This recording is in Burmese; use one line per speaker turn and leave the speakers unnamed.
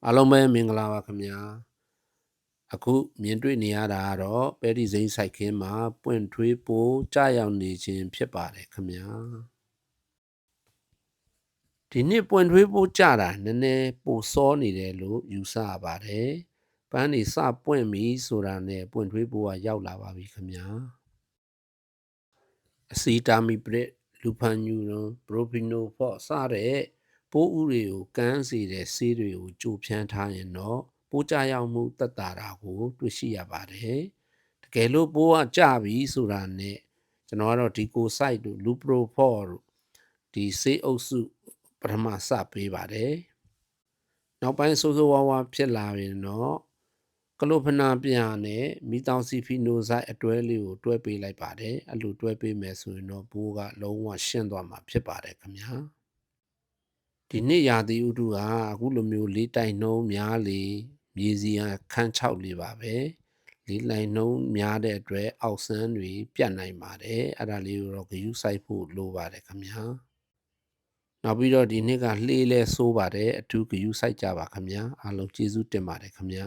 အားလုံးပဲမင်္ဂလာပါခင်ဗျာအခုမြင်တွေ့နေရတာကတော့ပဲဒီစိမ်းစိုက်ခင်းမှာပွင့်ထွေးပိုးကြာရောက်နေခြင်းဖြစ်ပါတယ်ခင်ဗျာဒီနှစ်ပွင့်ထွေးပိုးကြာတာနည်းနည်းပိုစောနေတယ်လို့ယူဆရပါတယ်ပန်းနေစပွင့်ပြီဆိုတာနဲ့ပွင့်ထွေးပိုးကရောက်လာပါပြီခင်ဗျာအစီတာမီပရစ်လူဖန်ညူရွန်ဘရိုဖီနိုဖော့စတဲ့ပိုးဥတွေကိုကန်းစေတဲ့ဆေးတွေကိုကြိုဖြန်းထားရင်တော့ပိုးကြရောက်မှုသက်သာတာကိုတွေ့ရှိရပါတယ်တကယ်လို့ပိုးကကြပြီဆိုတာနဲ့ကျွန်တော်ကတော့ဒီကိုစိုက်တို့လူပရိုဖော့တို့ဒီဆေးအုပ်စုပထမစပေးပါတယ်နောက်ပိုင်းဆိုးဆိုးဝါးဝါဖြစ်လာရင်တော့ကလိုဖနာပြာနဲ့မီတောင်စီဖီနိုဇိုက်အတွဲလေးကိုတွဲပေးလိုက်ပါတယ်အဲ့လိုတွဲပေးမယ်ဆိုရင်တော့ပိုးကလုံးဝရှင်းသွားမှာဖြစ်ပါတယ်ခင်ဗျာဒီနှစ်ရာသီဥတုကအခုလိုမျိုးလေးတိုက်နှုံးများလေမြေစီကခန်းချောက်လေပါပဲလေးလိုက်နှုံးများတဲ့အတွက်အောက်ဆန်းတွေပြတ်နိုင်ပါတယ်အဲ့ဒါလေးကိုတော့ဂရုစိုက်ဖို့လိုပါတယ်ခင်ဗျာနောက်ပြီးတော့ဒီနှစ်ကလှေးလဲဆိုးပါတယ်အထူးဂရုစိုက်ကြပါခင်ဗျာအားလုံးကျေးဇူးတင်ပါတယ်ခင်ဗျာ